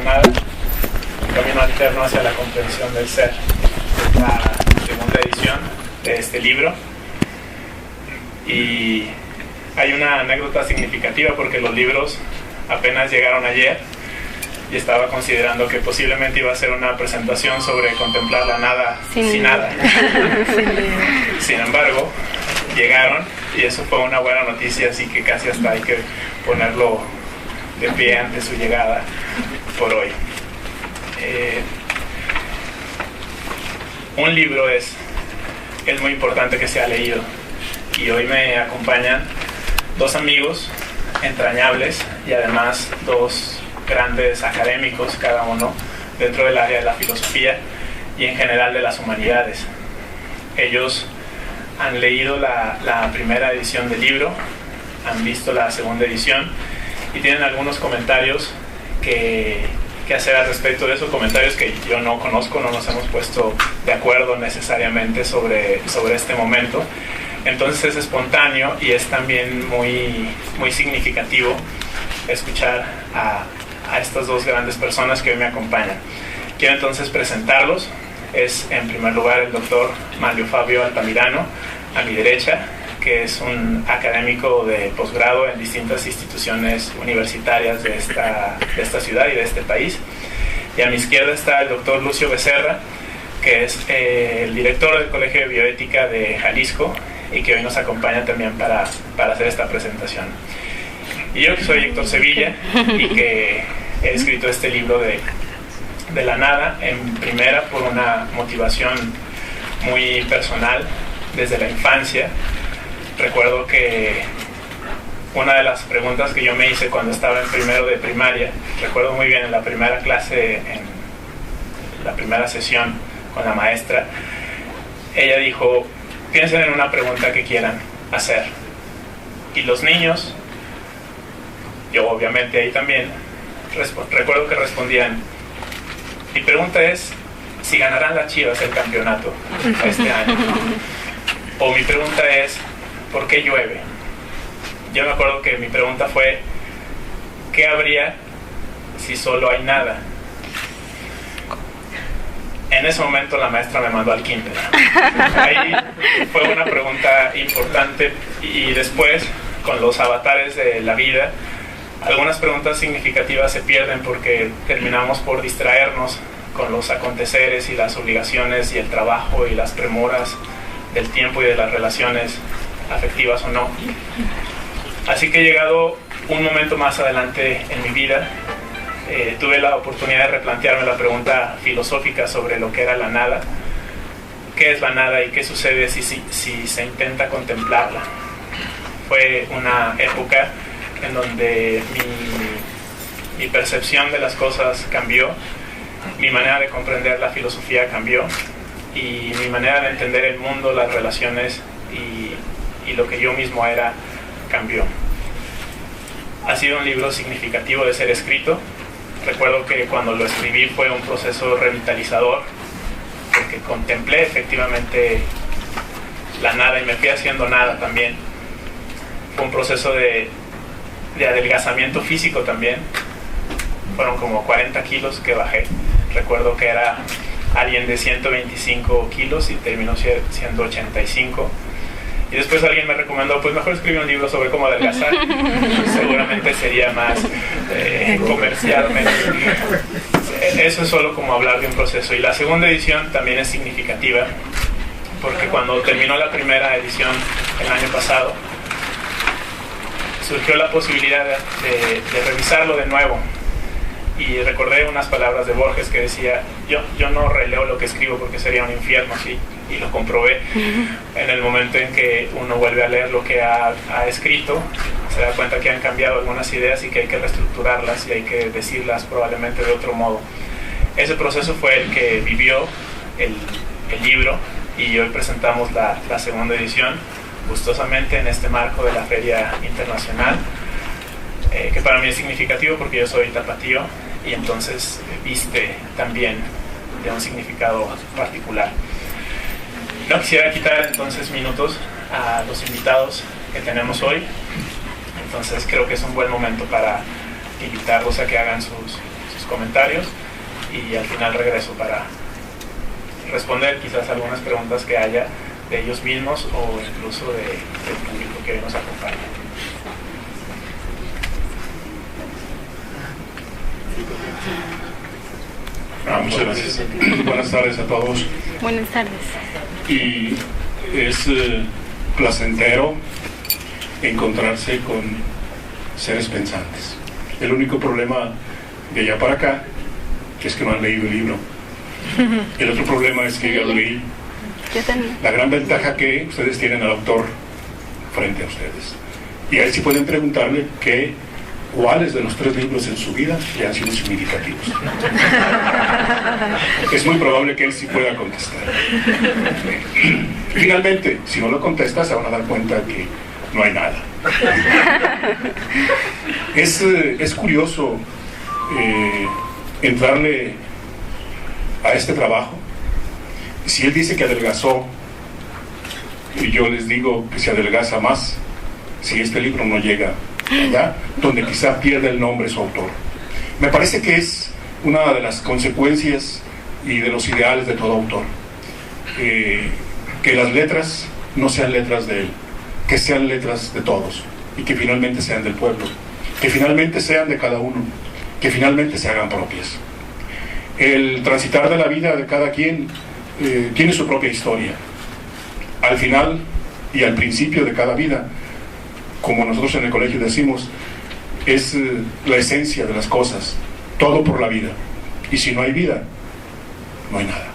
nada, un camino alterno hacia la comprensión del ser, la segunda edición de este libro. Y hay una anécdota significativa porque los libros apenas llegaron ayer y estaba considerando que posiblemente iba a ser una presentación sobre contemplar la nada sin nada. Sin embargo, llegaron y eso fue una buena noticia, así que casi hasta hay que ponerlo de pie ante su llegada por hoy. Un libro es muy importante que sea leído, y hoy me acompañan dos amigos entrañables y además dos grandes académicos, cada uno dentro del área de la filosofía y en general de las humanidades. Ellos han leído la primera edición del libro, han visto la segunda edición y tienen algunos comentarios que hacer al respecto de esos comentarios que yo no conozco. No nos hemos puesto de acuerdo necesariamente sobre este momento. Entonces es espontáneo y es también muy significativo escuchar a estas dos grandes personas que hoy me acompañan. Quiero entonces presentarlos. Es en primer lugar el doctor Manlio Fabio Altamirano, a mi derecha, que es un académico de posgrado en distintas instituciones universitarias de esta ciudad y de este país. Y a mi izquierda está el doctor Lucio Becerra, que es el director del Colegio de Bioética de Jalisco y que hoy nos acompaña también para hacer esta presentación. Y yo, que soy Héctor Sevilla y que he escrito este libro de la nada, en primera por una motivación muy personal desde la infancia. Recuerdo que una de las preguntas que yo me hice cuando estaba en primero de primaria, recuerdo muy bien en la primera clase, en la primera sesión con la maestra, ella dijo: piensen en una pregunta que quieran hacer. Y los niños, yo obviamente ahí también, recuerdo que respondían: mi pregunta es si ganarán las Chivas el campeonato este año. O mi pregunta es: ¿por qué llueve? Yo me acuerdo que mi pregunta fue: ¿qué habría si solo hay nada? En ese momento la maestra me mandó al kinder. Ahí fue una pregunta importante. Y después, con los avatares de la vida, algunas preguntas significativas se pierden porque terminamos por distraernos con los aconteceres y las obligaciones y el trabajo y las premoras del tiempo y de las relaciones afectivas o no. Así que, llegado un momento más adelante en mi vida, tuve la oportunidad de replantearme la pregunta filosófica sobre lo que era la nada. ¿Qué es la nada y qué sucede si se intenta contemplarla? Fue una época en donde mi percepción de las cosas cambió, mi manera de comprender la filosofía cambió y mi manera de entender el mundo, las relaciones y lo que yo mismo era cambió. Ha sido un libro significativo de ser escrito. Recuerdo que cuando lo escribí fue un proceso revitalizador, porque contemplé efectivamente la nada y me fui haciendo nada también. Fue un proceso de adelgazamiento físico también. Fueron como 40 kilos que bajé. Recuerdo que era alguien de 125 kilos y terminó siendo 85. Y después alguien me recomendó: pues mejor escribir un libro sobre cómo adelgazar. Seguramente sería más comercial. Eso es solo como hablar de un proceso. Y la segunda edición también es significativa, porque cuando terminó la primera edición el año pasado, surgió la posibilidad de revisarlo de nuevo. Y recordé unas palabras de Borges que decía: yo no releo lo que escribo porque sería un infierno, sí. Y lo comprobé. En el momento en que uno vuelve a leer lo que ha escrito, se da cuenta que han cambiado algunas ideas y que hay que reestructurarlas y hay que decirlas probablemente de otro modo. Ese proceso fue el que vivió el libro, y hoy presentamos la segunda edición, gustosamente en este marco de la Feria Internacional, que para mí es significativo porque yo soy tapatío y entonces viste también de un significado particular. No quisiera quitar entonces minutos a los invitados que tenemos hoy, entonces creo que es un buen momento para invitarlos a que hagan sus comentarios y al final regreso para responder quizás algunas preguntas que haya de ellos mismos o incluso del público que nos acompaña. Muchas gracias. Buenas tardes a todos. Buenas tardes. Y es placentero encontrarse con seres pensantes. El único problema de allá para acá es que no han leído el libro. El otro problema es que ya lo leí. Yo también. La gran ventaja que ustedes tienen al autor frente a ustedes. Y ahí sí pueden preguntarle cuáles de los 3 libros en su vida le han sido significativos. Es muy probable que él sí pueda contestar. Finalmente, si no lo contesta, se van a dar cuenta que no hay nada. Es curioso entrarle a este trabajo. Si él dice que adelgazó, y yo les digo que se adelgaza más si este libro no llega allá, donde quizá pierde el nombre su autor. Me parece que es una de las consecuencias y de los ideales de todo autor, que las letras no sean letras de él, que sean letras de todos y que finalmente sean del pueblo, que finalmente sean de cada uno, que finalmente se hagan propias. El transitar de la vida de cada quien tiene su propia historia. Al final y al principio de cada vida, como nosotros en el colegio decimos, es la esencia de las cosas, todo por la vida. Y si no hay vida, no hay nada.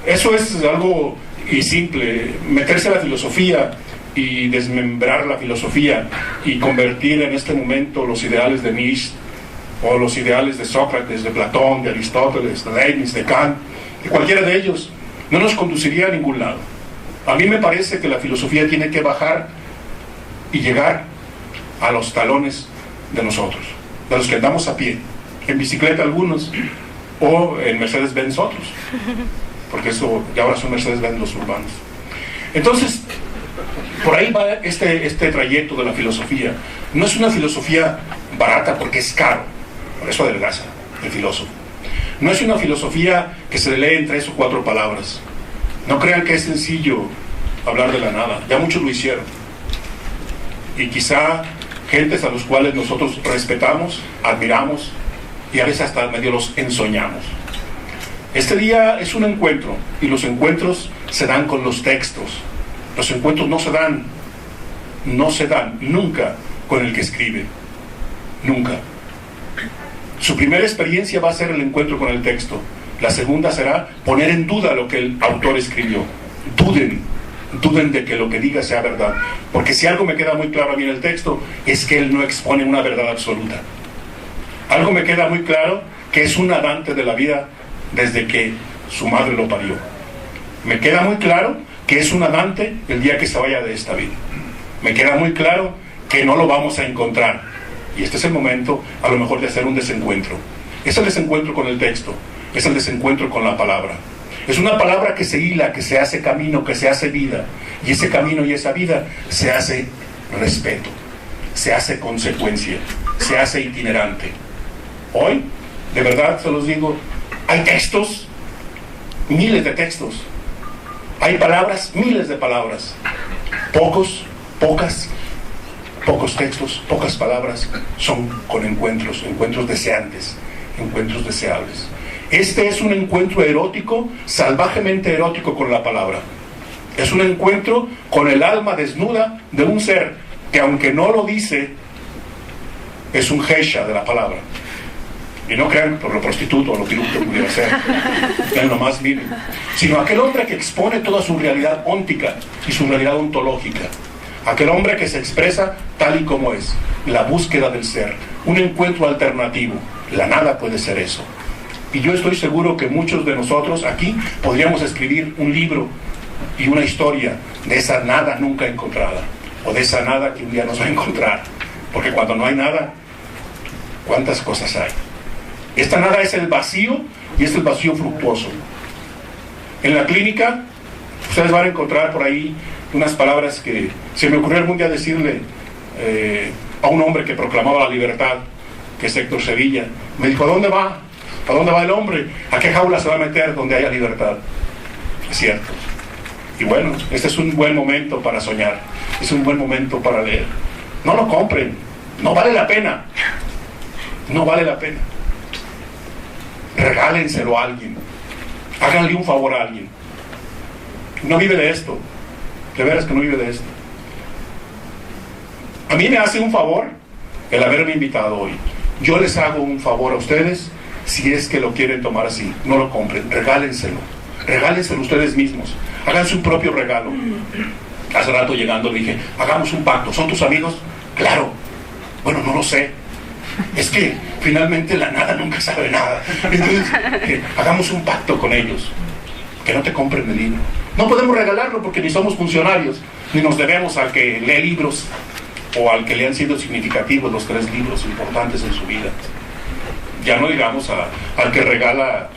Eso es algo y simple. Meterse a la filosofía y desmembrar la filosofía y convertir en este momento los ideales de Nietzsche o los ideales de Sócrates, de Platón, de Aristóteles, de Leibniz, de Kant, de cualquiera de ellos, no nos conduciría a ningún lado. A mí me parece que la filosofía tiene que bajar y llegar a los talones de nosotros, de los que andamos a pie, en bicicleta algunos, o en Mercedes-Benz otros, porque eso ya ahora son Mercedes-Benz los urbanos. Entonces, por ahí va este trayecto de la filosofía. No es una filosofía barata porque es caro, por eso adelgaza el filósofo. No es una filosofía que se lee en 3 o 4 palabras. No crean que es sencillo hablar de la nada, ya muchos lo hicieron. Y quizá gentes a los cuales nosotros respetamos, admiramos y a veces hasta medio los ensoñamos. Este día es un encuentro y los encuentros se dan con los textos. Los encuentros no se dan nunca con el que escribe, nunca. Su primera experiencia va a ser el encuentro con el texto. La segunda será poner en duda lo que el autor escribió. Duden de que lo que diga sea verdad, porque si algo me queda muy claro a mí en el texto es que él no expone una verdad absoluta. Algo me queda muy claro, que es un nadante de la vida desde que su madre lo parió. Me queda muy claro que es un nadante el día que se vaya de esta vida. Me queda muy claro que no lo vamos a encontrar, y este es el momento a lo mejor de hacer un desencuentro. Es el desencuentro con el texto, es el desencuentro con la palabra. Es una palabra que se hila, que se hace camino, que se hace vida. Y ese camino y esa vida se hace respeto, se hace consecuencia, se hace itinerante. Hoy, de verdad se los digo, hay textos, miles de textos. Hay palabras, miles de palabras. Pocos textos, pocas palabras son con encuentros deseantes, encuentros deseables. Este es un encuentro erótico, salvajemente erótico con la palabra. Es un encuentro con el alma desnuda de un ser que, aunque no lo dice, es un geisha de la palabra. Y no crean por lo prostituto o lo que pudiera ser, en lo más mínimo, sino aquel hombre que expone toda su realidad óntica y su realidad ontológica. Aquel hombre que se expresa tal y como es, la búsqueda del ser, un encuentro alternativo. La nada puede ser eso. Y yo estoy seguro que muchos de nosotros aquí podríamos escribir un libro y una historia de esa nada nunca encontrada, o de esa nada que un día nos va a encontrar. Porque cuando no hay nada, ¿cuántas cosas hay? Esta nada es el vacío, y es el vacío fructuoso. En la clínica, ustedes van a encontrar por ahí unas palabras que se me ocurrió algún día decirle a un hombre que proclamaba la libertad, que es Héctor Sevilla. Me dijo: ¿a dónde va? ¿A dónde va el hombre? ¿A qué jaula se va a meter donde haya libertad? Es cierto. Y bueno, este es un buen momento para soñar, es un buen momento para leer. No lo compren, no vale la pena, no vale la pena. Regálenselo a alguien, háganle un favor a alguien. No vive de esto, de veras que no vive de esto. A mí me hace un favor el haberme invitado hoy. Yo les hago un favor a ustedes si es que lo quieren tomar así. No lo compren, regálenselo ustedes mismos. Hagan su propio regalo. Hace rato llegando le dije, hagamos un pacto. ¿Son tus amigos? Claro. Bueno, no lo sé. Es que finalmente la nada nunca sabe nada. Entonces, hagamos un pacto con ellos. Que no te compren el libro. No podemos regalarlo porque ni somos funcionarios, ni nos debemos al que lee libros o al que le han sido significativos los 3 libros importantes en su vida. Ya no digamos al que regala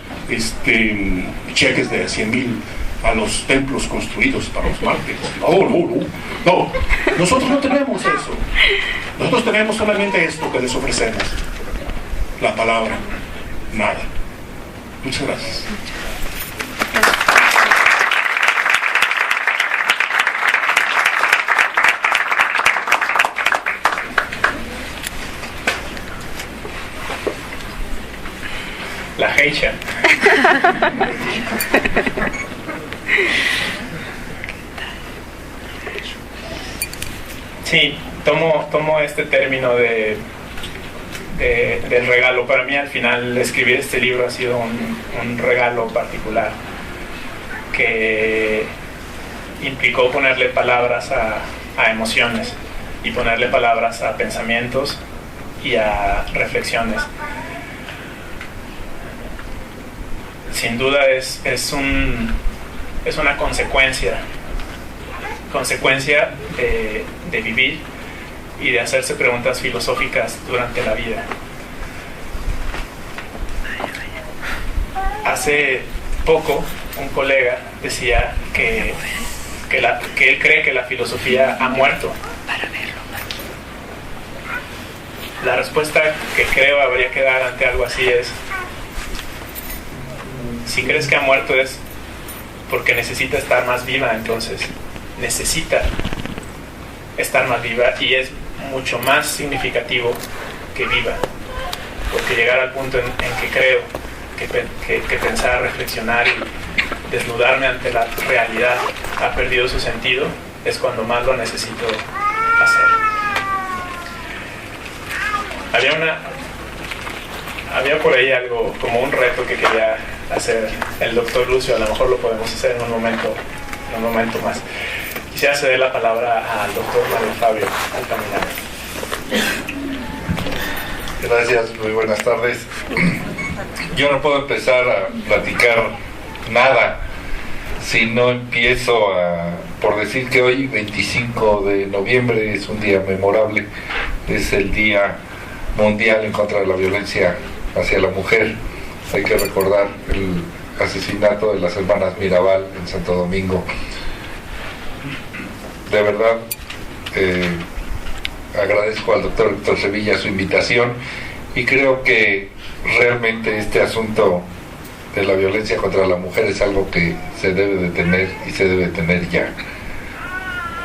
cheques de 100,000 a los templos construidos para los mártires. No. Nosotros no tenemos eso. Nosotros tenemos solamente esto que les ofrecemos. La palabra. Nada. Muchas gracias. La Heisha. Sí, tomo este término del regalo. Para mí, al final, escribir este libro ha sido un regalo particular que implicó ponerle palabras a emociones y ponerle palabras a pensamientos y a reflexiones. Sin duda es una consecuencia de vivir y de hacerse preguntas filosóficas durante la vida. Hace poco un colega decía que él cree que la filosofía ha muerto. La respuesta que creo habría que dar ante algo así es: si crees que ha muerto es porque necesita estar más viva, entonces necesita estar más viva, y es mucho más significativo que viva, porque llegar al punto en que creo que pensar, reflexionar y desnudarme ante la realidad ha perdido su sentido es cuando más lo necesito hacer. Había por ahí algo, como un reto que quería hacer el doctor Lucio. A lo mejor lo podemos hacer en un momento más. Quisiera ceder la palabra al doctor Mario Fabio Altamirano. Gracias, muy buenas tardes. Yo no puedo empezar a platicar nada si no empiezo por decir que hoy, 25 de noviembre, es un día memorable. Es el Día Mundial en contra de la violencia hacia la mujer. Hay que recordar el asesinato de las hermanas Mirabal en Santo Domingo. De verdad, agradezco al doctor Héctor Sevilla su invitación, y creo que realmente este asunto de la violencia contra la mujer es algo que se debe detener, y se debe detener ya.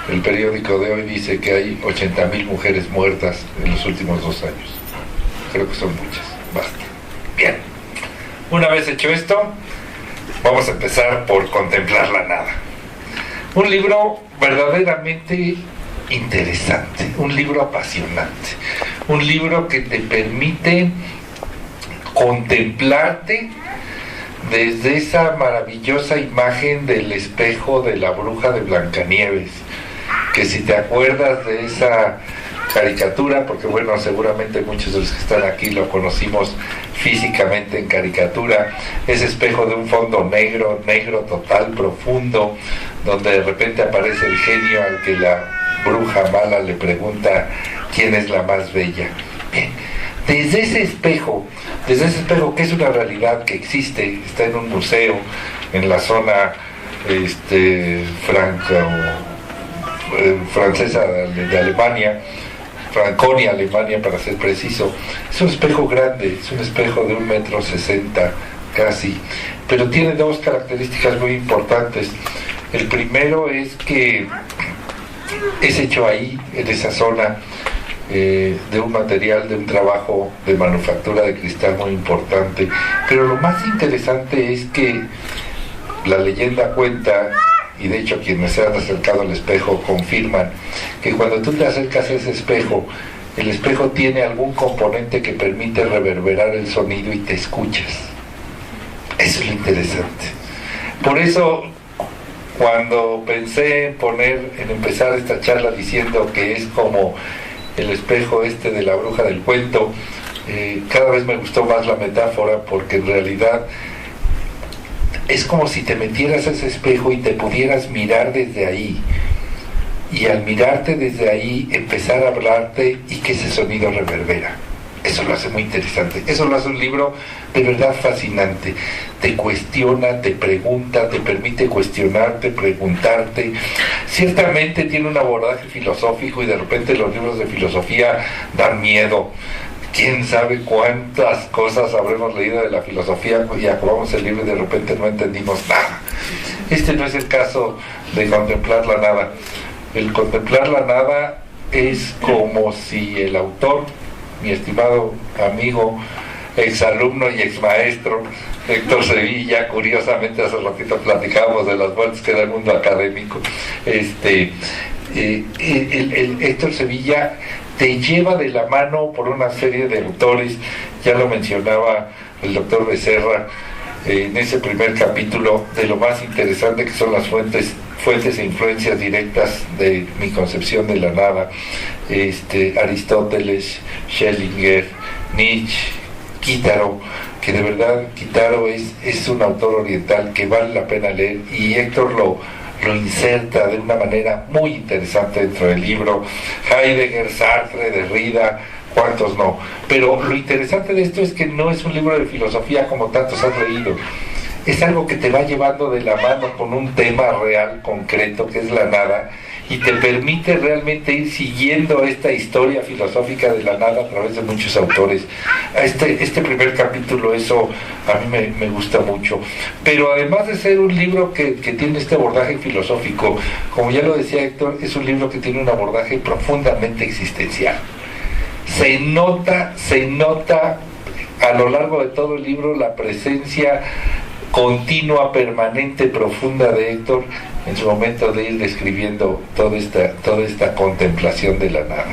El periódico de hoy dice que hay 80,000 mujeres muertas en los últimos 2 años. Creo que son muchas, basta. Bien, una vez hecho esto, vamos a empezar por contemplar la nada. Un libro verdaderamente interesante, un libro apasionante, un libro que te permite contemplarte desde esa maravillosa imagen del espejo de la bruja de Blancanieves, que si te acuerdas de esa caricatura, porque bueno, seguramente muchos de los que están aquí lo conocimos físicamente en caricatura, ese espejo de un fondo negro total, profundo, donde de repente aparece el genio al que la bruja mala le pregunta quién es la más bella. Bien, desde ese espejo que es una realidad que existe, está en un museo en la zona francesa de Alemania, Franconia, Alemania, para ser preciso. Es un espejo grande, es un espejo de 1,60 m casi, pero tiene dos características muy importantes. El primero es que es hecho ahí, en esa zona, de un material, de un trabajo de manufactura de cristal muy importante. Pero lo más interesante es que la leyenda cuenta, y de hecho quienes se han acercado al espejo confirman, que cuando tú te acercas a ese espejo, el espejo tiene algún componente que permite reverberar el sonido y te escuchas. Eso es lo interesante. Por eso, cuando pensé en empezar esta charla diciendo que es como el espejo de la bruja del cuento, cada vez me gustó más la metáfora, porque en realidad es como si te metieras a ese espejo y te pudieras mirar desde ahí, y al mirarte desde ahí empezar a hablarte y que ese sonido reverbera. Eso lo hace muy interesante, eso lo hace un libro de verdad fascinante. Te cuestiona, te pregunta, te permite cuestionarte, preguntarte. Ciertamente tiene un abordaje filosófico, y de repente los libros de filosofía dan miedo. Quién sabe cuántas cosas habremos leído de la filosofía y acabamos el libro y de repente no entendimos nada. Este no es el caso de contemplar la nada. El contemplar la nada es como si el autor, mi estimado amigo, exalumno y exmaestro Héctor Sevilla, curiosamente hace ratito platicábamos de las vueltas que da el mundo académico, Héctor Sevilla te lleva de la mano por una serie de autores. Ya lo mencionaba el doctor Becerra en ese primer capítulo, de lo más interesante que son las fuentes e influencias directas de mi concepción de la nada. Aristóteles, Schellinger, Nietzsche, Kitaro, que de verdad Kitaro es un autor oriental que vale la pena leer, y Héctor lo inserta de una manera muy interesante dentro del libro. Heidegger, Sartre, Derrida, cuántos no. Pero lo interesante de esto es que no es un libro de filosofía como tantos has leído. Es algo que te va llevando de la mano con un tema real, concreto, que es la nada, y te permite realmente ir siguiendo esta historia filosófica de la nada a través de muchos autores. Este primer capítulo, eso a mí me gusta mucho. Pero además de ser un libro que tiene este abordaje filosófico, como ya lo decía Héctor, es un libro que tiene un abordaje profundamente existencial. Se nota a lo largo de todo el libro la presencia continua, permanente, profunda de Héctor en su momento de ir describiendo toda esta contemplación de la nada.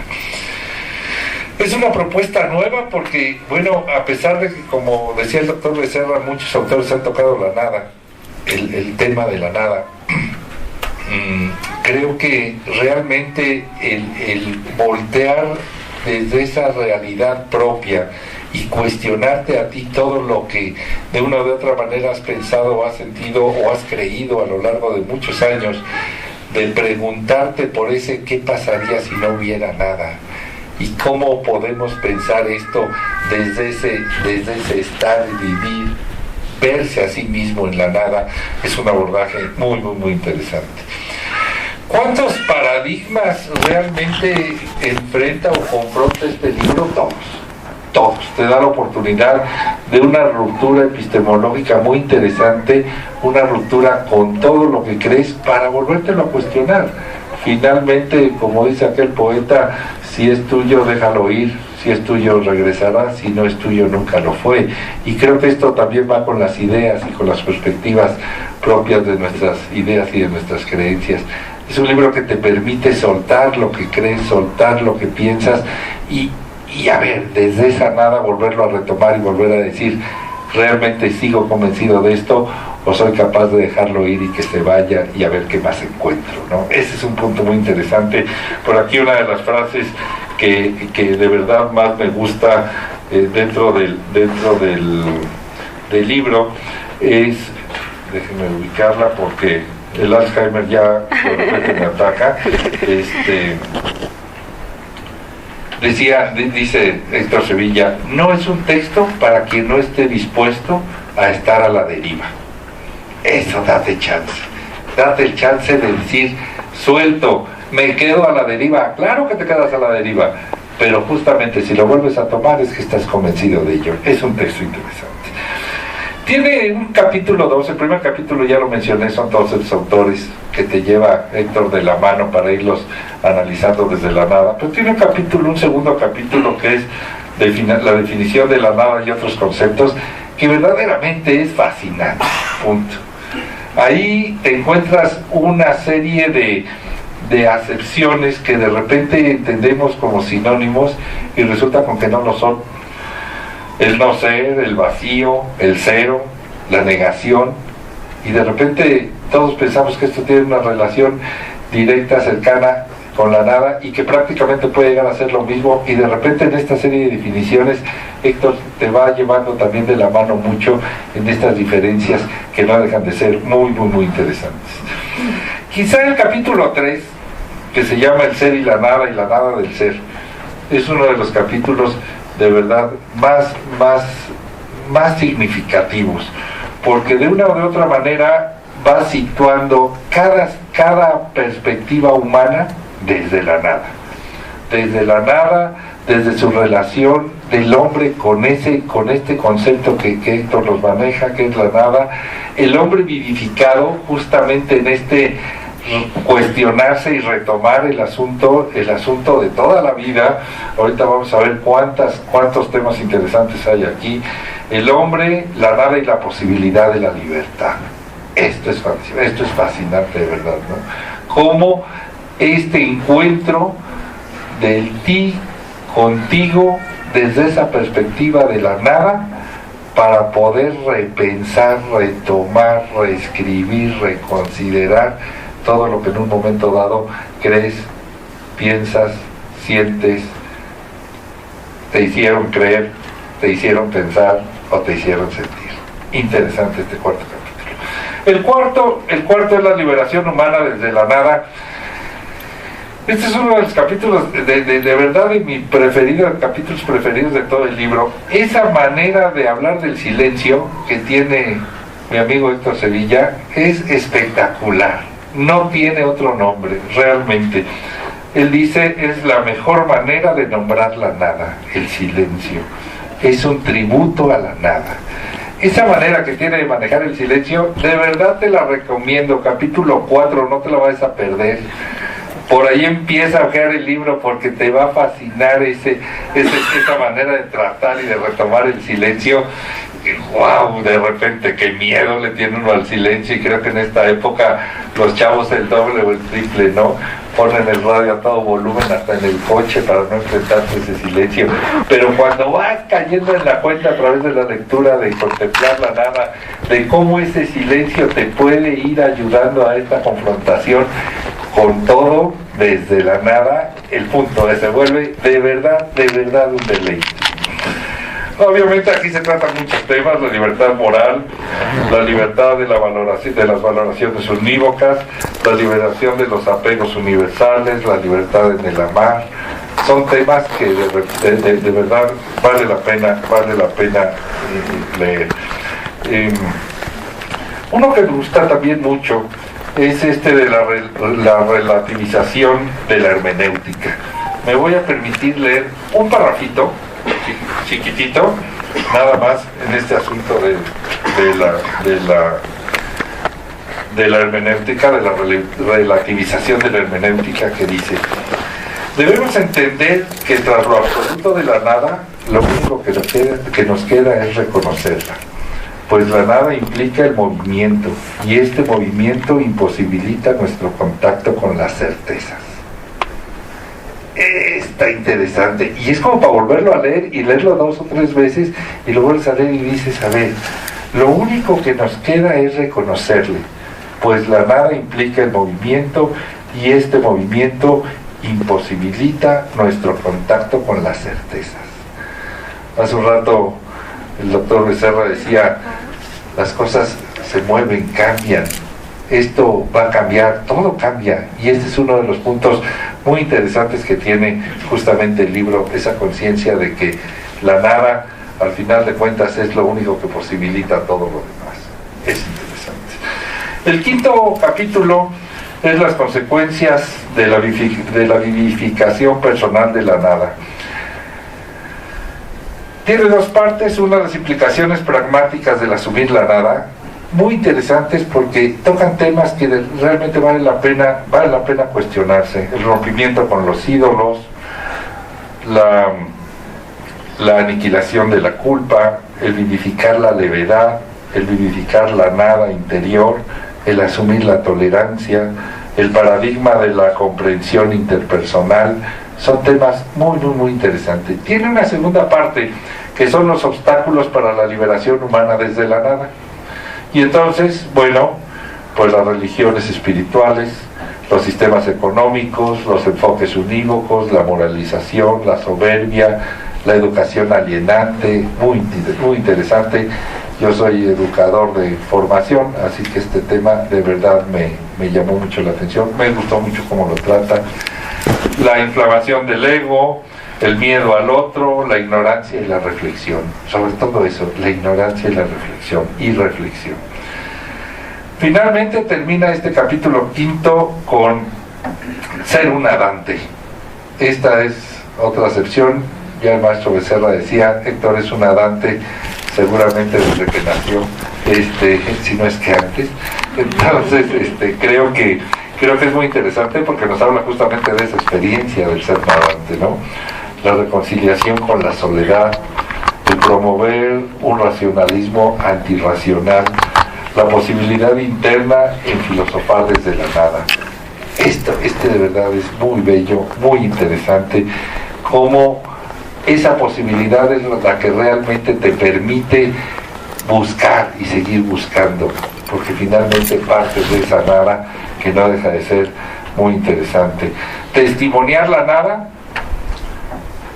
Es una propuesta nueva porque, bueno, a pesar de que, como decía el doctor Becerra, muchos autores han tocado la nada, el tema de la nada, creo que realmente el voltear desde esa realidad propia y cuestionarte a ti todo lo que de una u otra manera has pensado o has sentido o has creído a lo largo de muchos años, de preguntarte por ese qué pasaría si no hubiera nada, y cómo podemos pensar esto desde ese estar y vivir, verse a sí mismo en la nada, es un abordaje muy, muy, muy interesante. ¿Cuántos paradigmas realmente enfrenta o confronta este libro? Todos. Te da la oportunidad de una ruptura epistemológica muy interesante, una ruptura con todo lo que crees para volvértelo a cuestionar. Finalmente, como dice aquel poeta, si es tuyo, déjalo ir, si es tuyo, regresará, si no es tuyo, nunca lo fue. Y creo que esto también va con las ideas y con las perspectivas propias de nuestras ideas y de nuestras creencias. Es un libro que te permite soltar lo que crees, soltar lo que piensas y a ver, desde esa nada volverlo a retomar y volver a decir, ¿realmente sigo convencido de esto o soy capaz de dejarlo ir y que se vaya y a ver qué más encuentro, ¿no? Ese es un punto muy interesante. Por aquí una de las frases que de verdad más me gusta dentro del libro es, déjenme ubicarla porque el Alzheimer ya de repente me ataca. Dice Héctor Sevilla, no es un texto para quien no esté dispuesto a estar a la deriva. Eso, date el chance de decir, suelto, me quedo a la deriva. Claro que te quedas a la deriva, pero justamente si lo vuelves a tomar es que estás convencido de ello. Es un texto interesante. Tiene un capítulo 2, el primer capítulo ya lo mencioné, son todos los autores que te lleva Héctor de la mano para irlos analizando desde la nada, pero tiene un segundo capítulo que es la definición de la nada y otros conceptos, que verdaderamente es fascinante, punto. Ahí te encuentras una serie de acepciones que de repente entendemos como sinónimos y resulta con que no lo son. El no ser, el vacío, el cero, la negación, y de repente todos pensamos que esto tiene una relación directa, cercana con la nada, y que prácticamente puede llegar a ser lo mismo, y de repente en esta serie de definiciones Héctor te va llevando también de la mano mucho en estas diferencias que no dejan de ser muy, muy, muy interesantes. Quizá el capítulo 3, que se llama El ser y la nada del ser, es uno de los capítulos de verdad más significativos, porque de una o de otra manera va situando cada perspectiva humana desde la nada, desde su relación del hombre con este concepto que Héctor nos maneja, que es la nada, el hombre vivificado justamente en este cuestionarse y retomar el asunto de toda la vida. Ahorita vamos a ver cuántos temas interesantes hay aquí. El hombre, la nada y la posibilidad de la libertad. Esto es fascinante, de verdad, ¿no? Cómo este encuentro del ti contigo desde esa perspectiva de la nada, para poder repensar, retomar, reescribir, reconsiderar todo lo que en un momento dado crees, piensas, sientes, te hicieron creer, te hicieron pensar o te hicieron sentir. Interesante este cuarto capítulo. El cuarto es la liberación humana desde la nada. Este es uno de los capítulos de verdad de mis capítulos preferidos de todo el libro. Esa manera de hablar del silencio que tiene mi amigo Héctor Sevilla es espectacular. No tiene otro nombre, realmente. Él dice, es la mejor manera de nombrar la nada, el silencio. Es un tributo a la nada. Esa manera que tiene de manejar el silencio, de verdad te la recomiendo. Capítulo 4, no te la vayas a perder. Por ahí empieza a ojear el libro porque te va a fascinar esa manera de tratar y de retomar el silencio. ¡Wow! De repente, qué miedo le tiene uno al silencio, y creo que en esta época los chavos el doble o el triple, ¿no? Ponen el radio a todo volumen hasta en el coche para no enfrentarse a ese silencio. Pero cuando vas cayendo en la cuenta a través de la lectura, de contemplar la nada, de cómo ese silencio te puede ir ayudando a esta confrontación con todo desde la nada, el punto se vuelve de verdad un deleite. Obviamente aquí se tratan muchos temas: la libertad moral, la libertad de las valoraciones unívocas, la liberación de los apegos universales, la libertad en el amar. Son temas que de verdad vale la pena leer. Uno que me gusta también mucho es de la relativización de la hermenéutica. Me voy a permitir leer un parrafito chiquitito, nada más, en este asunto de la hermenéutica, de la relativización de la hermenéutica, que dice: debemos entender que tras lo absoluto de la nada, lo único que nos queda es reconocerla, pues la nada implica el movimiento, y este movimiento imposibilita nuestro contacto con las certezas. Está interesante, y es como para volverlo a leer y leerlo 2 o 3 veces, y lo vuelves a leer y dices: a ver, lo único que nos queda es reconocerle, pues la nada implica el movimiento, y este movimiento imposibilita nuestro contacto con las certezas. Hace un rato el doctor Becerra decía: las cosas se mueven, cambian, esto va a cambiar, todo cambia, y este es uno de los puntos muy interesantes que tiene justamente el libro, esa conciencia de que la nada, al final de cuentas, es lo único que posibilita todo lo demás. Es interesante. El quinto capítulo es las consecuencias de la vivificación personal de la nada. Tiene dos partes, una de las implicaciones pragmáticas del asumir la nada, muy interesantes porque tocan temas que realmente vale la pena cuestionarse. El rompimiento con los ídolos, la aniquilación de la culpa, el vivificar la levedad, el vivificar la nada interior, el asumir la tolerancia, el paradigma de la comprensión interpersonal. Son temas muy, muy, muy interesantes. Tiene una segunda parte, que son los obstáculos para la liberación humana desde la nada. Y entonces, bueno, pues las religiones espirituales, los sistemas económicos, los enfoques unívocos, la moralización, la soberbia, la educación alienante, muy interesante. Yo soy educador de formación, así que este tema de verdad me llamó mucho la atención, me gustó mucho cómo lo trata. La inflamación del ego, el miedo al otro, la ignorancia y la reflexión. Sobre todo eso, la ignorancia y la reflexión. Finalmente termina este capítulo quinto con ser un nadante. Esta es otra acepción. Ya el maestro Becerra decía, Héctor es un nadante seguramente desde que nació, si no es que antes. Entonces creo que es muy interesante porque nos habla justamente de esa experiencia del ser nadante, ¿no? La reconciliación con la soledad, el promover un racionalismo antirracional, la posibilidad interna en filosofar desde la nada. De verdad es muy bello, muy interesante, cómo esa posibilidad es la que realmente te permite buscar y seguir buscando, porque finalmente partes de esa nada que no deja de ser muy interesante. Testimoniar la nada,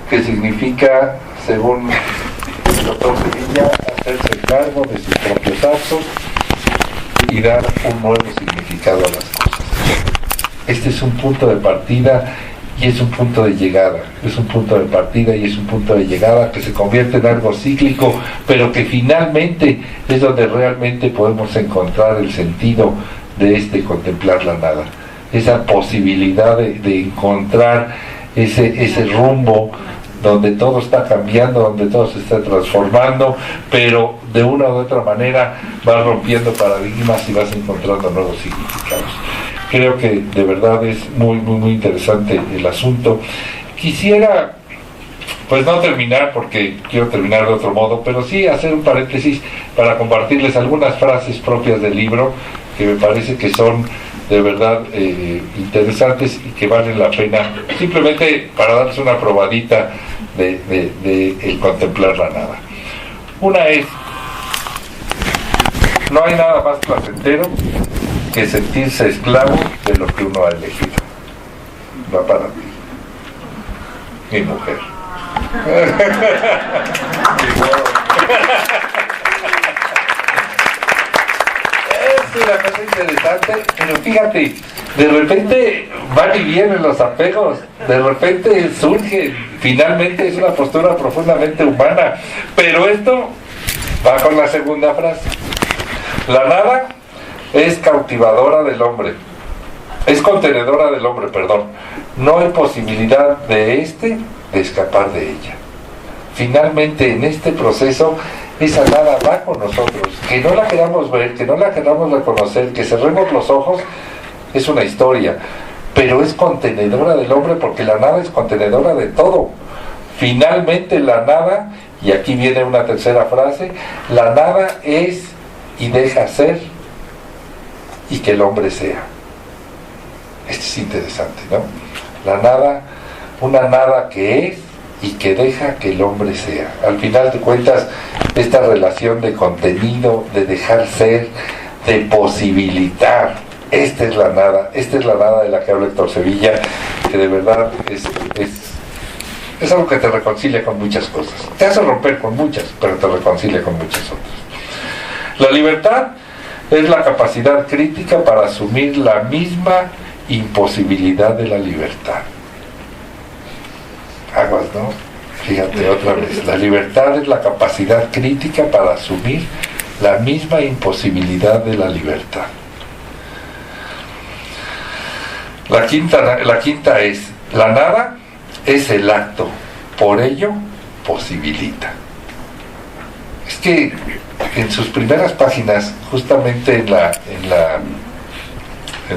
que significa, según el doctor Sevilla, hacerse cargo de sus propios actos y dar un nuevo significado a las cosas. Este es un punto de partida y es un punto de llegada. Es un punto de partida y es un punto de llegada que se convierte en algo cíclico, pero que finalmente es donde realmente podemos encontrar el sentido de contemplar la nada. Esa posibilidad de encontrar ese rumbo donde todo está cambiando, donde todo se está transformando, pero de una u otra manera vas rompiendo paradigmas y vas encontrando nuevos significados. Creo que de verdad es muy, muy, muy interesante el asunto. Quisiera, pues no terminar, porque quiero terminar de otro modo, pero sí hacer un paréntesis para compartirles algunas frases propias del libro que me parece que son de verdad interesantes y que valen la pena, simplemente para darles una probadita de el contemplar la nada. Una es: no hay nada más placentero que sentirse esclavo de lo que uno ha elegido. Va para ti, mi mujer. Es una cosa interesante, pero fíjate, de repente van y vienen los apegos, de repente surge, finalmente es una postura profundamente humana, pero esto va con la segunda frase. La nada es cautivadora del hombre, es contenedora del hombre, perdón. No hay posibilidad de escapar de ella. Finalmente, en este proceso, esa nada va con nosotros. Que no la queramos ver, que no la queramos reconocer, que cerremos los ojos, es una historia. Pero es contenedora del hombre porque la nada es contenedora de todo. Finalmente, la nada, y aquí viene una tercera frase, la nada es y deja ser y que el hombre sea. Esto es interesante, ¿no? La nada, una nada que es y que deja que el hombre sea. Al final de cuentas, esta relación de contenido, de dejar ser, de posibilitar, esta es la nada de la que habla Héctor Sevilla, que de verdad es algo que te reconcilia con muchas cosas. Te hace romper con muchas, pero te reconcilia con muchas otras. La libertad es la capacidad crítica para asumir la misma imposibilidad de la libertad. Aguas, ¿no? Fíjate otra vez. La libertad es la capacidad crítica para asumir la misma imposibilidad de la libertad. La quinta es: la nada es el acto, por ello posibilita. es que en sus primeras páginas, justamente en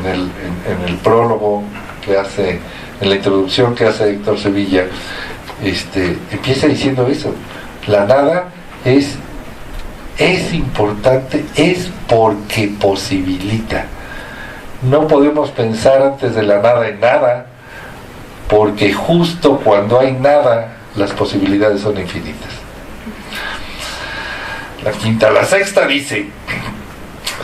el prólogo que hace, en la introducción que hace Héctor Sevilla, empieza diciendo eso: la nada es importante, es porque posibilita. No podemos pensar antes de la nada en nada, porque justo cuando hay nada, las posibilidades son infinitas. La sexta dice: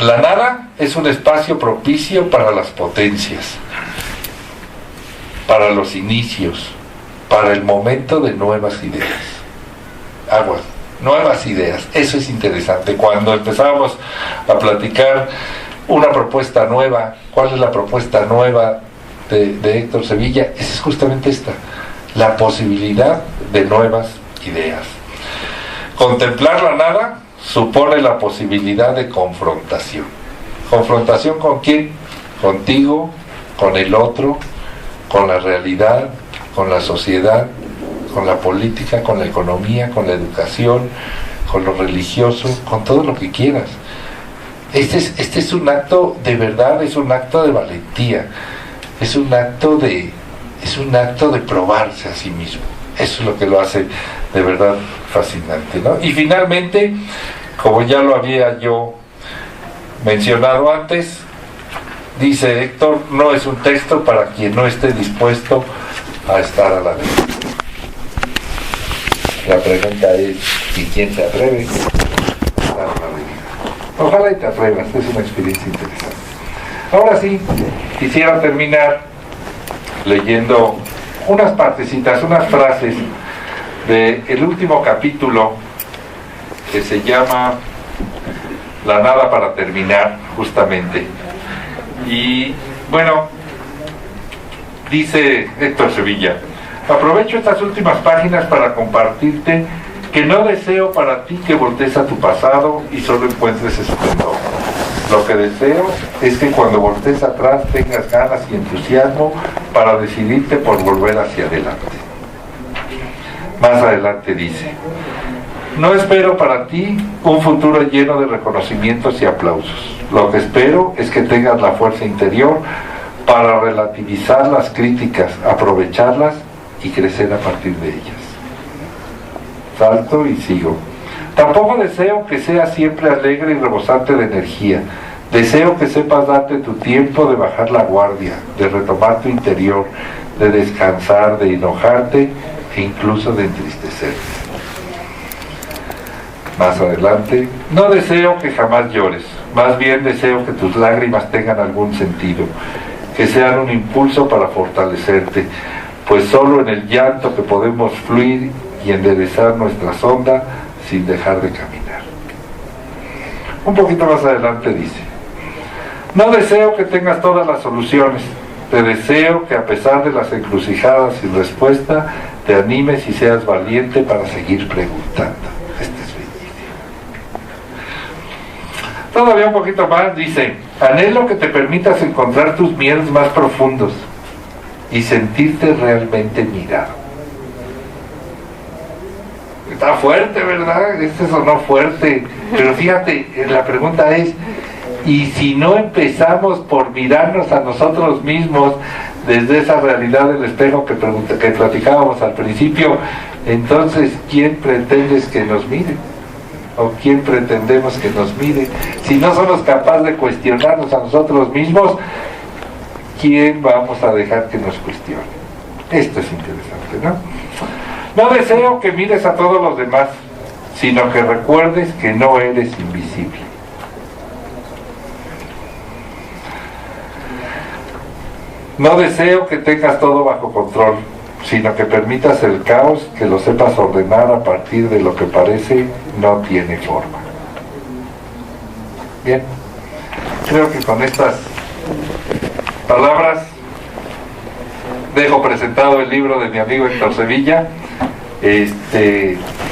la nada es un espacio propicio para las potencias, para los inicios, para el momento de nuevas ideas. Aguas, nuevas ideas, eso es interesante. Cuando empezábamos a platicar una propuesta nueva, ¿cuál es la propuesta nueva de Héctor Sevilla? Esa es justamente esta: la posibilidad de nuevas ideas. Contemplar la nada supone la posibilidad de confrontación. ¿Confrontación con quién? Contigo, con el otro, con la realidad, con la sociedad, con la política, con la economía, con la educación, con lo religioso, con todo lo que quieras. Este es un acto de verdad, es un acto de valentía, es un acto de probarse a sí mismo. Eso es lo que lo hace de verdad fascinante, ¿no? Y finalmente, como ya lo había yo mencionado antes, dice Héctor: no es un texto para quien no esté dispuesto a estar a la vez. La pregunta es: ¿y quién se atreve a estar a la vez? Ojalá y te atrevas, es una experiencia interesante. Ahora sí, quisiera terminar leyendo unas partecitas, unas frases del último capítulo, que se llama La nada para terminar, justamente. Y bueno, dice Héctor Sevilla: aprovecho estas últimas páginas para compartirte que no deseo para ti que voltees a tu pasado y solo encuentres esplendor. Lo que deseo es que cuando voltees atrás tengas ganas y entusiasmo para decidirte por volver hacia adelante. Más adelante dice: no espero para ti un futuro lleno de reconocimientos y aplausos. Lo que espero es que tengas la fuerza interior para relativizar las críticas, aprovecharlas y crecer a partir de ellas. Salto y sigo. Tampoco deseo que seas siempre alegre y rebosante de energía. Deseo que sepas darte tu tiempo de bajar la guardia, de retomar tu interior, de descansar, de enojarte e incluso de entristecerte. Más adelante: no deseo que jamás llores, más bien deseo que tus lágrimas tengan algún sentido, que sean un impulso para fortalecerte, pues solo en el llanto que podemos fluir y enderezar nuestra sonda sin dejar de caminar. Un poquito más adelante dice: no deseo que tengas todas las soluciones, te deseo que a pesar de las encrucijadas sin respuesta, te animes y seas valiente para seguir preguntando. Este es bellísimo. Todavía un poquito más dice: anhelo que te permitas encontrar tus miedos más profundos y sentirte realmente mirado. Está fuerte, ¿verdad? Este sonó fuerte, pero fíjate, la pregunta es: ¿y si no empezamos por mirarnos a nosotros mismos desde esa realidad del espejo que platicábamos al principio? Entonces, ¿quién pretendes que nos mire? ¿O quién pretendemos que nos mire? Si no somos capaces de cuestionarnos a nosotros mismos, ¿quién vamos a dejar que nos cuestione? Esto es interesante, ¿no? No deseo que mires a todos los demás, sino que recuerdes que no eres invisible. No deseo que tengas todo bajo control, sino que permitas el caos, que lo sepas ordenar a partir de lo que parece no tiene forma. Bien, creo que con estas palabras dejo presentado el libro de mi amigo Héctor Sevilla.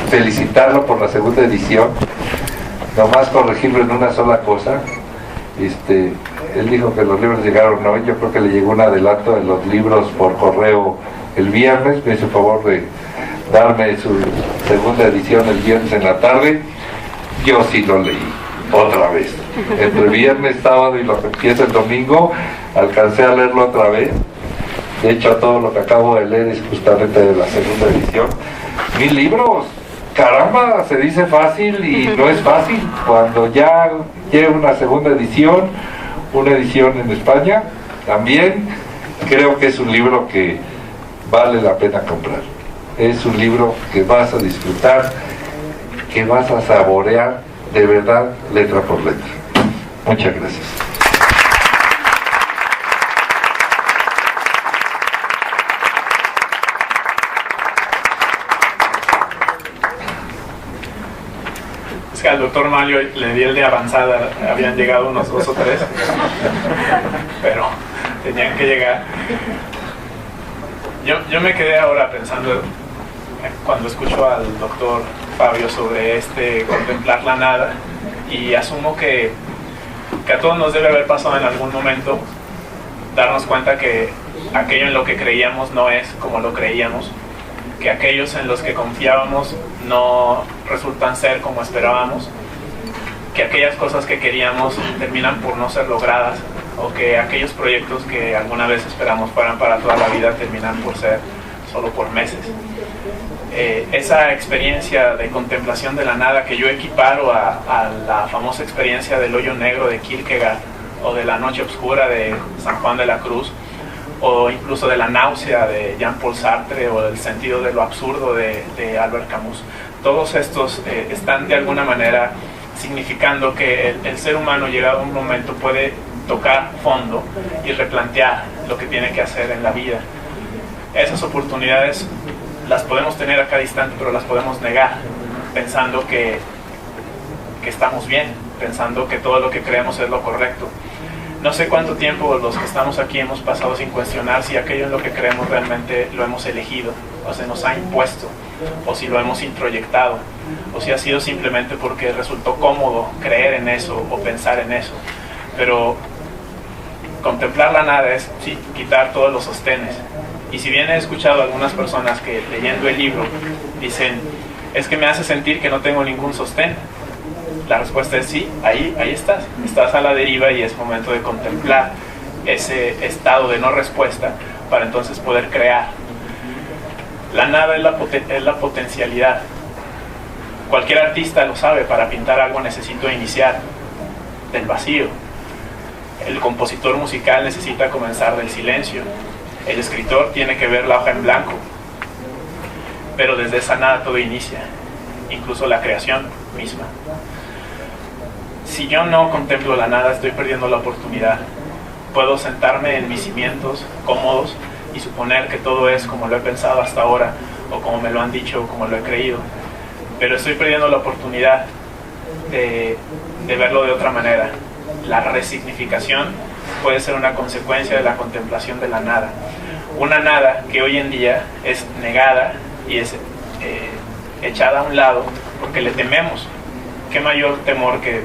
Felicitarlo por la segunda edición, nomás corregirlo en una sola cosa. Él dijo que los libros llegaron hoy, yo creo que le llegó un adelanto de los libros por correo el viernes. Me hizo favor de darme su segunda edición el viernes en la tarde. yo sí lo leí otra vez. Entre viernes, sábado y lo que empieza el domingo, alcancé a leerlo otra vez. De hecho, todo lo que acabo de leer es justamente de la segunda edición. 1000 libros, caramba, se dice fácil y no es fácil. Cuando ya llega una segunda edición, una edición en España, también creo que es un libro que vale la pena comprar. Es un libro que vas a disfrutar, que vas a saborear de verdad, letra por letra. Muchas gracias. Es que al doctor Mario le di el de avanzada, habían llegado unos 2 o 3, pero tenían que llegar. Yo me quedé ahora pensando, cuando escucho al doctor Fabio sobre contemplar la nada, y asumo que a todos nos debe haber pasado en algún momento darnos cuenta que aquello en lo que creíamos no es como lo creíamos, que aquellos en los que confiábamos no resultan ser como esperábamos, que aquellas cosas que queríamos terminan por no ser logradas, o que aquellos proyectos que alguna vez esperamos fueran para toda la vida terminan por ser solo por meses. Esa experiencia de contemplación de la nada que yo equiparo a la famosa experiencia del hoyo negro de Kierkegaard, o de la noche oscura de San Juan de la Cruz, o incluso de la náusea de Jean-Paul Sartre, o del sentido de lo absurdo de Albert Camus. Todos estos están de alguna manera significando que el ser humano, llegado a un momento, puede tocar fondo y replantear lo que tiene que hacer en la vida. Esas oportunidades las podemos tener a cada instante, pero las podemos negar pensando que estamos bien, pensando que todo lo que creemos es lo correcto. No sé cuánto tiempo los que estamos aquí hemos pasado sin cuestionar si aquello en lo que creemos realmente lo hemos elegido, o se nos ha impuesto, o si lo hemos introyectado, o si ha sido simplemente porque resultó cómodo creer en eso o pensar en eso. Pero contemplar la nada es, sí, quitar todos los sostenes. Y si bien he escuchado a algunas personas que leyendo el libro dicen, es que me hace sentir que no tengo ningún sostén, la respuesta es sí, ahí estás a la deriva, y es momento de contemplar ese estado de no respuesta para entonces poder crear. La nada es la potencialidad. Cualquier artista lo sabe, para pintar algo necesito iniciar del vacío. El compositor musical necesita comenzar del silencio. El escritor tiene que ver la hoja en blanco. Pero desde esa nada todo inicia, incluso la creación misma. Si yo no contemplo la nada, estoy perdiendo la oportunidad. Puedo sentarme en mis cimientos cómodos y suponer que todo es como lo he pensado hasta ahora, o como me lo han dicho, o como lo he creído. Pero estoy perdiendo la oportunidad de verlo de otra manera. La resignificación puede ser una consecuencia de la contemplación de la nada. Una nada que hoy en día es negada y es echada a un lado porque le tememos. ¿Qué mayor temor que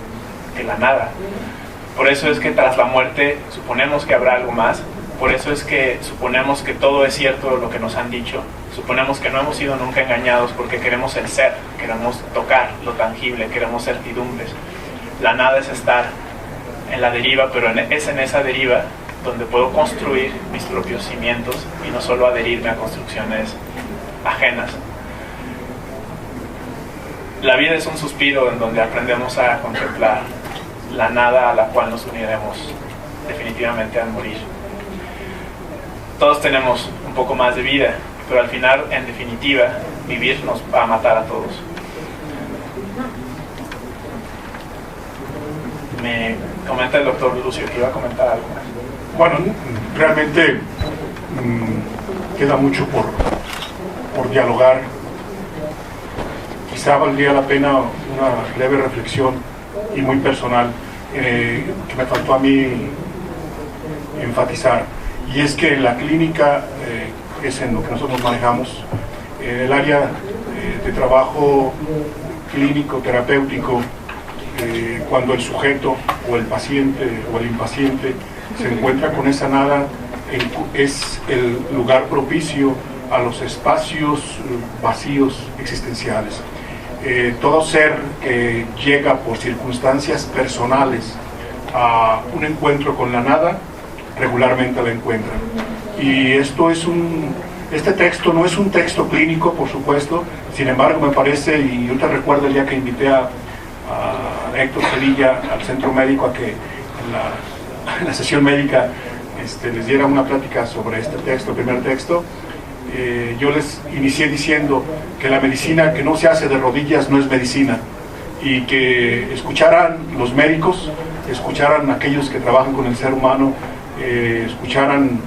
la nada? Por eso es que tras la muerte suponemos que habrá algo más. Por eso es que suponemos que todo es cierto lo que nos han dicho. Suponemos que no hemos sido nunca engañados porque queremos el ser, queremos tocar lo tangible, queremos certidumbres. La nada es estar en la deriva, pero es en esa deriva donde puedo construir mis propios cimientos y no solo adherirme a construcciones ajenas. La vida es un suspiro en donde aprendemos a contemplar la nada a la cual nos uniremos definitivamente al morir. Todos tenemos un poco más de vida, pero al final, en definitiva, vivir nos va a matar a todos. Me comenta el doctor Lucio que iba a comentar algo más. Bueno, realmente queda mucho por dialogar. Quizá valdría la pena una leve reflexión y muy personal que me faltó a mí enfatizar, y es que en la clínica, es en lo que nosotros manejamos, en el área de trabajo clínico terapéutico, cuando el sujeto o el paciente o el impaciente se encuentra con esa nada, es el lugar propicio a los espacios vacíos existenciales. todo ser que llega por circunstancias personales a un encuentro con la nada, regularmente la encuentra. Y este texto no es un texto clínico, por supuesto, sin embargo me parece, y yo te recuerdo el día que invité a Héctor Sevilla al centro médico a que en la sesión médica les diera una plática sobre este texto, el primer texto. Yo les inicié diciendo que la medicina que no se hace de rodillas no es medicina, y que escucharan los médicos, escucharan aquellos que trabajan con el ser humano, escucharan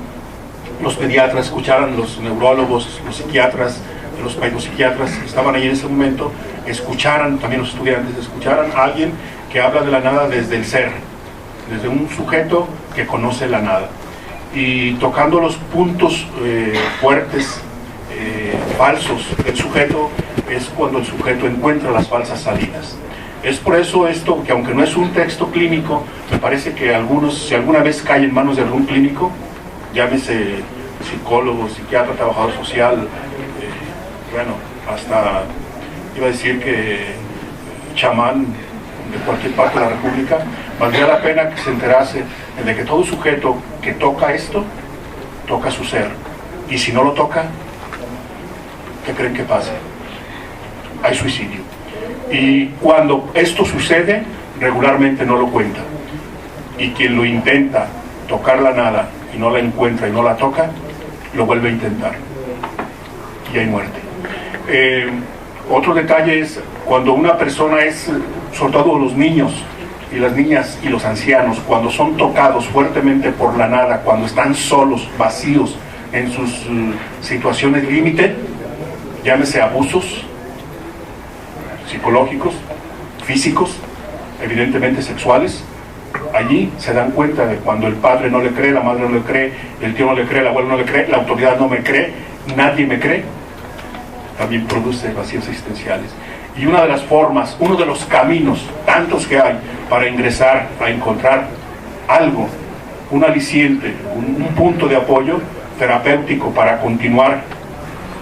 los pediatras, escucharan los neurólogos, los psiquiatras, los psiquiatras que estaban ahí en ese momento, escucharan también los estudiantes, escucharan a alguien que habla de la nada desde el ser, desde un sujeto que conoce la nada, y tocando los puntos fuertes, falsos del sujeto, es cuando el sujeto encuentra las falsas salidas. Es por eso esto, que aunque no es un texto clínico, me parece que algunos, si alguna vez cae en manos de algún clínico, llámese psicólogo, psiquiatra, trabajador social, bueno, hasta iba a decir que chamán de cualquier parte de la República, valdría la pena que se enterase de que todo sujeto que toca esto, toca su ser. Y si no lo toca, ¿qué creen que pasa? Hay suicidio. Y cuando esto sucede, regularmente no lo cuenta. Y quien lo intenta tocar la nada y no la encuentra y no la toca, lo vuelve a intentar. Y hay muerte. Otro detalle es cuando una persona es, sobre todo los niños y las niñas y los ancianos, cuando son tocados fuertemente por la nada, cuando están solos, vacíos en sus situaciones límite, llámese abusos psicológicos, físicos, evidentemente sexuales, allí se dan cuenta de cuando el padre no le cree, la madre no le cree, el tío no le cree, el abuelo no le cree, la autoridad no me cree, nadie me cree, también produce vacíos existenciales. Y una de las formas, uno de los caminos, tantos que hay, para ingresar a encontrar algo, un aliciente, un punto de apoyo terapéutico para continuar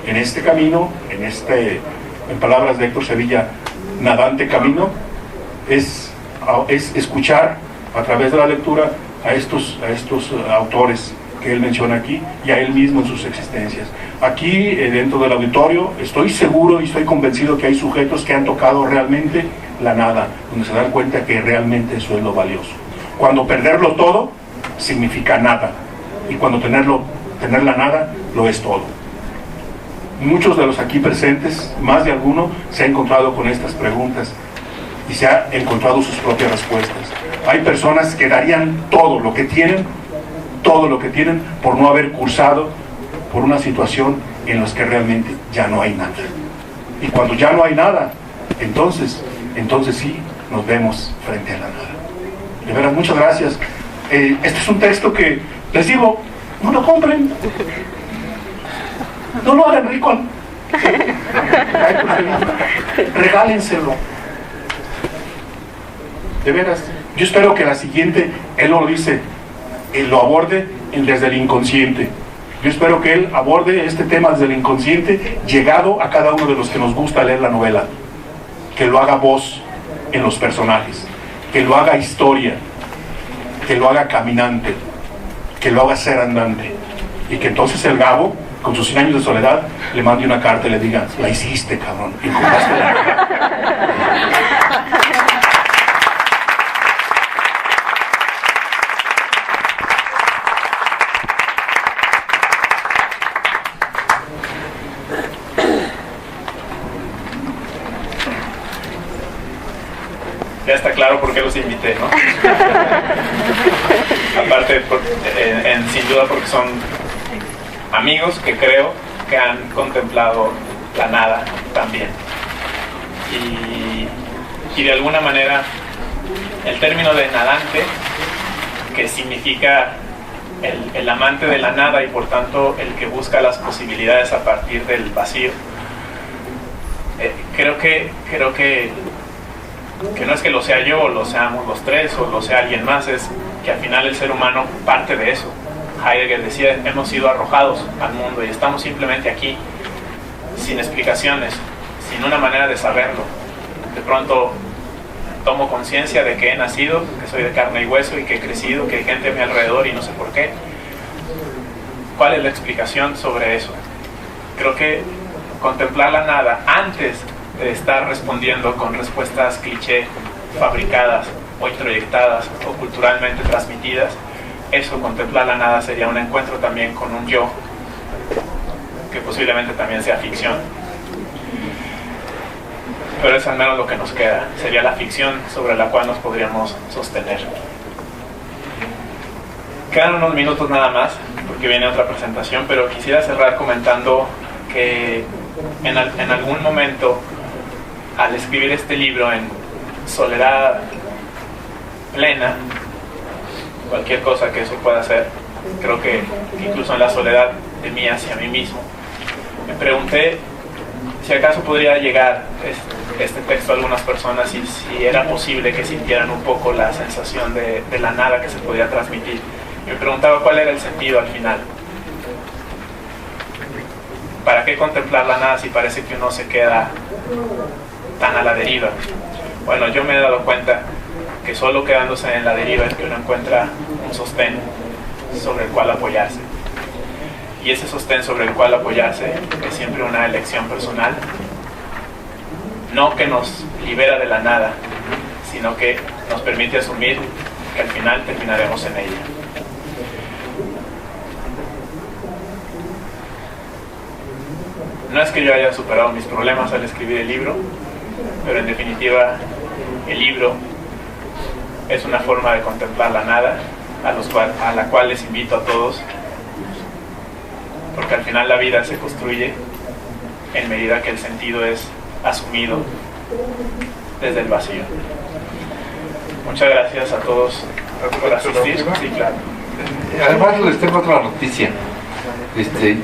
en este camino, en palabras de Héctor Sevilla, nadante camino, es escuchar a través de la lectura a estos autores que él menciona aquí y a él mismo en sus existencias. Aquí, dentro del auditorio, estoy seguro y estoy convencido que hay sujetos que han tocado realmente la nada, donde se dan cuenta que realmente eso es lo valioso. Cuando perderlo todo significa nada, y cuando tener la nada lo es todo. Muchos de los aquí presentes, más de alguno, se ha encontrado con estas preguntas y se ha encontrado sus propias respuestas. Hay personas que darían todo lo que tienen por no haber cursado por una situación en la que realmente ya no hay nada. Y cuando ya no hay nada, entonces sí nos vemos frente a la nada. De veras, muchas gracias. Este es un texto que, les digo, no lo compren. No lo hagan rico. Regálenselo. De veras, yo espero que la siguiente, él no lo dice, él lo aborde desde el inconsciente. Yo espero que él aborde este tema desde el inconsciente, llegado a cada uno de los que nos gusta leer la novela. Que lo haga voz en los personajes, que lo haga historia, que lo haga caminante, que lo haga ser andante. Y que entonces el Gabo, con sus 100 años de soledad, le mande una carta y le diga: la hiciste, cabrón, encontraste la nada. Ya está claro por qué los invité, ¿no? Aparte, sin duda porque son amigos que creo que han contemplado la nada también. Y de alguna manera el término de nadante, que significa el amante de la nada y por tanto el que busca las posibilidades a partir del vacío, creo que no es que lo sea yo o lo seamos los tres o lo sea alguien más, es que al final el ser humano parte de eso. Heidegger decía: hemos sido arrojados al mundo y estamos simplemente aquí, sin explicaciones, sin una manera de saberlo. de pronto tomo conciencia de que he nacido, que soy de carne y hueso y que he crecido, que hay gente a mi alrededor y no sé por qué. ¿Cuál es la explicación sobre eso? Creo que contemplar la nada antes de estar respondiendo con respuestas cliché, fabricadas o introyectadas o culturalmente transmitidas, eso, contemplar la nada, sería un encuentro también con un yo que posiblemente también sea ficción, pero es al menos lo que nos queda, sería la ficción sobre la cual nos podríamos sostener. Quedan unos minutos nada más porque viene otra presentación, pero quisiera cerrar comentando que en algún momento, al escribir este libro en soledad plena, cualquier cosa que eso pueda ser, creo que incluso en la soledad de mí hacia mí mismo, me pregunté si acaso podría llegar este texto a algunas personas y si era posible que sintieran un poco la sensación de la nada que se podía transmitir. Y me preguntaba cuál era el sentido al final. ¿Para qué contemplar la nada si parece que uno se queda tan a la deriva? Bueno, yo me he dado cuenta que solo quedándose en la deriva es que uno encuentra un sostén sobre el cual apoyarse. Y ese sostén sobre el cual apoyarse es siempre una elección personal, no que nos libera de la nada, sino que nos permite asumir que al final terminaremos en ella. No es que yo haya superado mis problemas al escribir el libro, pero en definitiva el libro es una forma de contemplar la nada a la cual les invito a todos, porque al final la vida se construye en medida que el sentido es asumido desde el vacío. Muchas gracias a todos por asistir. Sí, claro. Además les tengo otra noticia.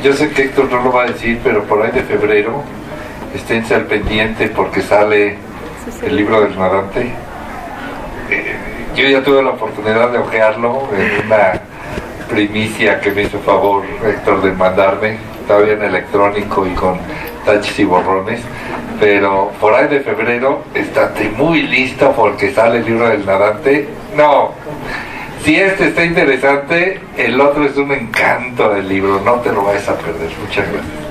Yo sé que Héctor no lo va a decir, pero por ahí de febrero esténse al pendiente porque sale el libro del nadante. Yo ya tuve la oportunidad de hojearlo en una primicia que me hizo favor Héctor de mandarme, todavía en electrónico y con taches y borrones, pero por ahí de febrero estate muy listo porque sale el libro del nadante. No, si este está interesante, el otro es un encanto del libro, no te lo vayas a perder. Muchas gracias.